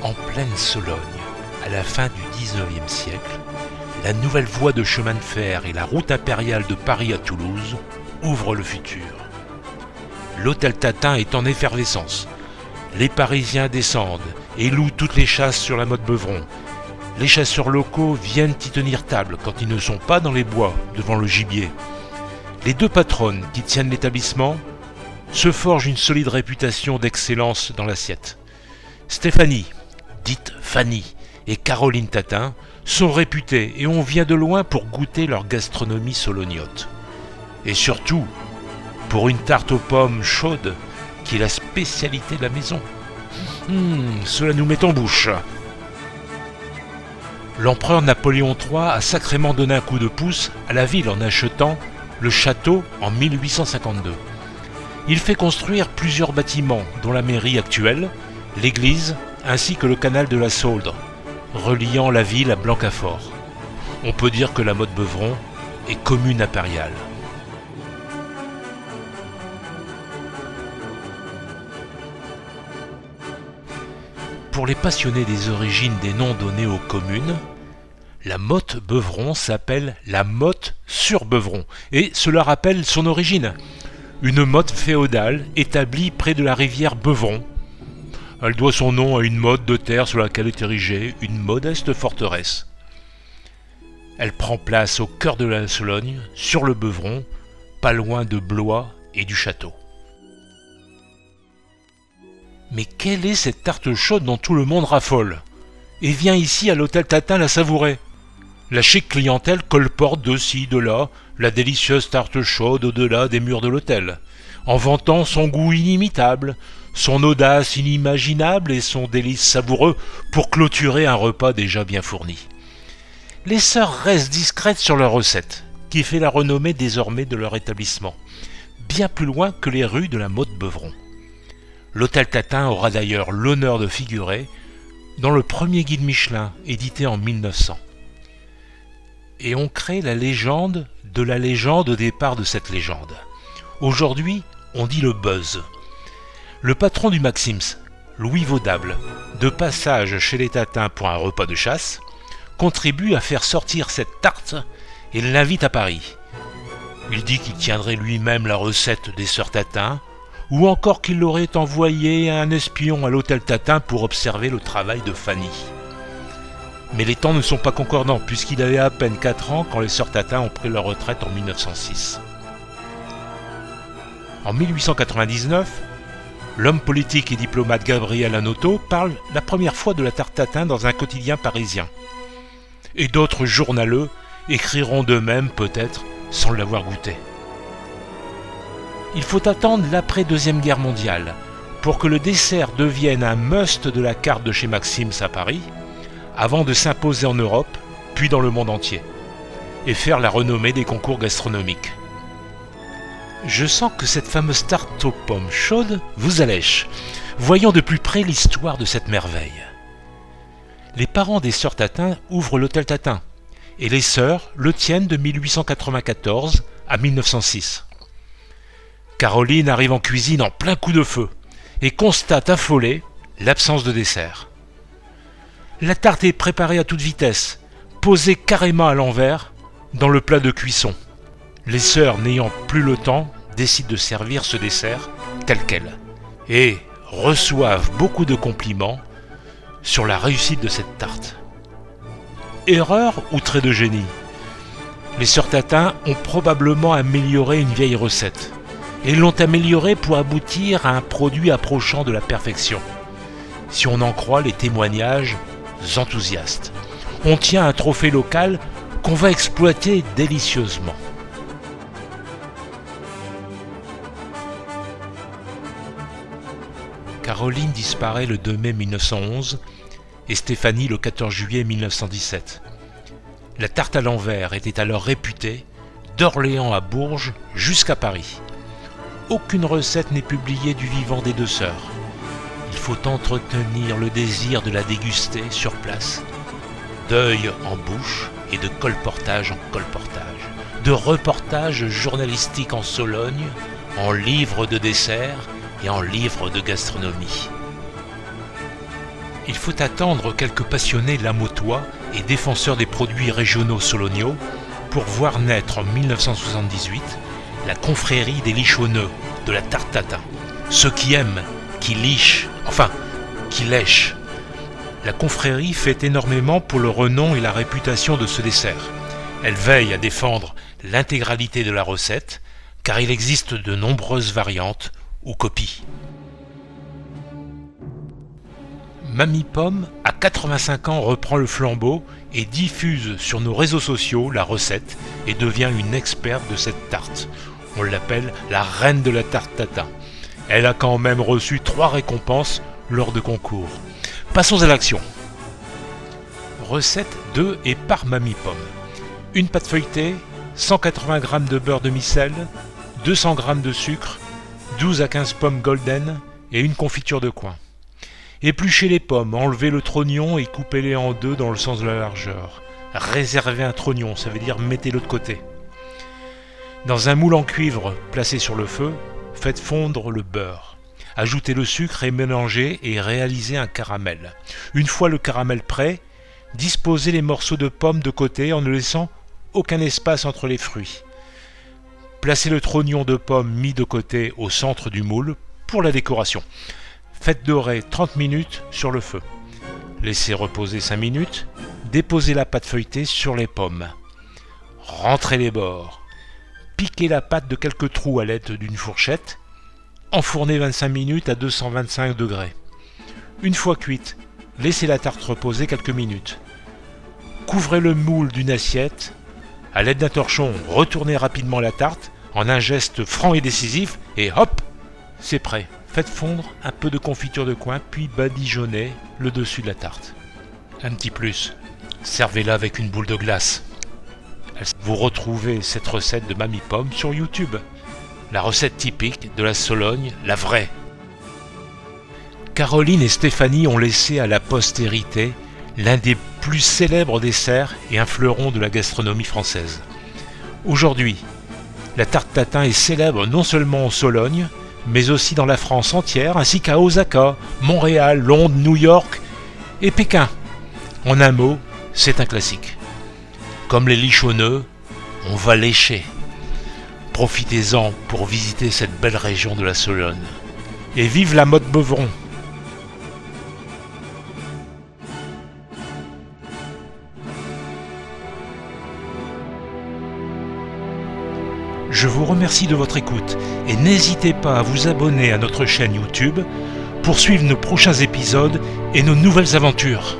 En pleine Sologne, à la fin du XIXe siècle, la nouvelle voie de chemin de fer et la route impériale de Paris à Toulouse ouvrent le futur. L'hôtel Tatin est en effervescence. Les Parisiens descendent et louent toutes les chasses sur la motte Beuvron. Les chasseurs locaux viennent y tenir table quand ils ne sont pas dans les bois devant le gibier. Les deux patronnes qui tiennent l'établissement se forgent une solide réputation d'excellence dans l'assiette. Stéphanie, dite Fanny, et Caroline Tatin sont réputées et on vient de loin pour goûter leur gastronomie solognote. Et surtout, pour une tarte aux pommes chaude qui est la spécialité de la maison. Cela nous met en bouche. L'empereur Napoléon III a sacrément donné un coup de pouce à la ville en achetant le château en 1852. Il fait construire plusieurs bâtiments, dont la mairie actuelle, l'église ainsi que le canal de la Sauldre, reliant la ville à Blancafort. On peut dire que la motte Beuvron est commune impériale. Pour les passionnés des origines des noms donnés aux communes, la motte Beuvron s'appelle la motte sur Beuvron, et cela rappelle son origine. Une motte féodale établie près de la rivière Beuvron. Elle doit son nom à une motte de terre sur laquelle est érigée une modeste forteresse. Elle prend place au cœur de la Sologne, sur le Beuvron, pas loin de Blois et du château. Mais quelle est cette tarte chaude dont tout le monde raffole et vient ici à l'hôtel Tatin la savourer? La chic clientèle colporte de ci, de là, la délicieuse tarte chaude au-delà des murs de l'hôtel, en vantant son goût inimitable, son audace inimaginable et son délice savoureux pour clôturer un repas déjà bien fourni. Les sœurs restent discrètes sur leur recette, qui fait la renommée désormais de leur établissement, bien plus loin que les rues de la motte Beuvron. L'hôtel Tatin aura d'ailleurs l'honneur de figurer dans le premier guide Michelin, édité en 1900. Et on crée la légende de la légende au départ de cette légende. Aujourd'hui, on dit le buzz. Le patron du Maxims, Louis Vaudable, de passage chez les Tatins pour un repas de chasse, contribue à faire sortir cette tarte et l'invite à Paris. Il dit qu'il tiendrait lui-même la recette des sœurs Tatin, ou encore qu'il aurait envoyé un espion à l'hôtel Tatin pour observer le travail de Fanny. Mais les temps ne sont pas concordants, puisqu'il avait à peine 4 ans quand les sœurs Tatin ont pris leur retraite en 1906. En 1899, l'homme politique et diplomate Gabriel Hanotaux parle la première fois de la tarte Tatin dans un quotidien parisien. Et d'autres journaleux écriront d'eux-mêmes peut-être sans l'avoir goûté. Il faut attendre l'après-deuxième guerre mondiale pour que le dessert devienne un must de la carte de chez Maxims à Paris, avant de s'imposer en Europe, puis dans le monde entier, et faire la renommée des concours gastronomiques. Je sens que cette fameuse tarte aux pommes chaude vous allèche. Voyons de plus près l'histoire de cette merveille. Les parents des sœurs Tatin ouvrent l'hôtel Tatin, et les sœurs le tiennent de 1894 à 1906. Caroline arrive en cuisine en plein coup de feu, et constate affolée l'absence de dessert. La tarte est préparée à toute vitesse, posée carrément à l'envers dans le plat de cuisson. Les sœurs, n'ayant plus le temps, décident de servir ce dessert tel quel et reçoivent beaucoup de compliments sur la réussite de cette tarte. Erreur ou trait de génie? Les sœurs Tatin ont probablement amélioré une vieille recette et l'ont améliorée pour aboutir à un produit approchant de la perfection, si on en croit les témoignages enthousiastes. On tient un trophée local qu'on va exploiter délicieusement. Caroline disparaît le 2 mai 1911 et Stéphanie le 14 juillet 1917. La tarte à l'envers était alors réputée d'Orléans à Bourges jusqu'à Paris. Aucune recette n'est publiée du vivant des deux sœurs. Il faut entretenir le désir de la déguster sur place. D'œil en bouche, et de colportage en colportage, de reportage journalistique en Sologne, en livres de dessert et en livres de gastronomie. Il faut attendre quelques passionnés lamotois et défenseurs des produits régionaux soloniaux pour voir naître en 1978 la confrérie des lichonneux de la tarte tatin. Ceux qui aiment, qui lichent, enfin, qui lèchent. La confrérie fait énormément pour le renom et la réputation de ce dessert. Elle veille à défendre l'intégralité de la recette, car il existe de nombreuses variantes ou copies. Mamie Pomme, à 85 ans, reprend le flambeau et diffuse sur nos réseaux sociaux la recette et devient une experte de cette tarte. On l'appelle la reine de la tarte tatin. Elle a quand même reçu 3 récompenses lors de concours. Passons à l'action. Recette de et par Mamie Pomme. Une pâte feuilletée, 180 g de beurre demi-sel, 200 g de sucre, 12 à 15 pommes golden et une confiture de coin. Épluchez les pommes, enlevez le trognon et coupez-les en 2 dans le sens de la largeur. Réservez un trognon, ça veut dire mettez-le de côté. Dans un moule en cuivre placé sur le feu, faites fondre le beurre. Ajoutez le sucre et mélangez et réalisez un caramel. Une fois le caramel prêt, disposez les morceaux de pommes de côté en ne laissant aucun espace entre les fruits. Placez le trognon de pomme mis de côté au centre du moule pour la décoration. Faites dorer 30 minutes sur le feu. Laissez reposer 5 minutes. Déposez la pâte feuilletée sur les pommes. Rentrez les bords. Piquez la pâte de quelques trous à l'aide d'une fourchette. Enfournez 25 minutes à 225 degrés. Une fois cuite, laissez la tarte reposer quelques minutes. Couvrez le moule d'une assiette. À l'aide d'un torchon, retournez rapidement la tarte en un geste franc et décisif et hop, c'est prêt. Faites fondre un peu de confiture de coin puis badigeonnez le dessus de la tarte. Un petit plus, servez-la avec une boule de glace. Vous retrouvez cette recette de Mamie Pomme sur YouTube. La recette typique de la Sologne, la vraie. Caroline et Stéphanie ont laissé à la postérité l'un des plus célèbres desserts et un fleuron de la gastronomie française. Aujourd'hui, la tarte tatin est célèbre non seulement en Sologne, mais aussi dans la France entière, ainsi qu'à Osaka, Montréal, Londres, New York et Pékin. En un mot, c'est un classique. Comme les lichonneux, on va lécher. Profitez-en pour visiter cette belle région de la Sologne. Et vive la mode Beuvron! Je vous remercie de votre écoute et n'hésitez pas à vous abonner à notre chaîne YouTube pour suivre nos prochains épisodes et nos nouvelles aventures.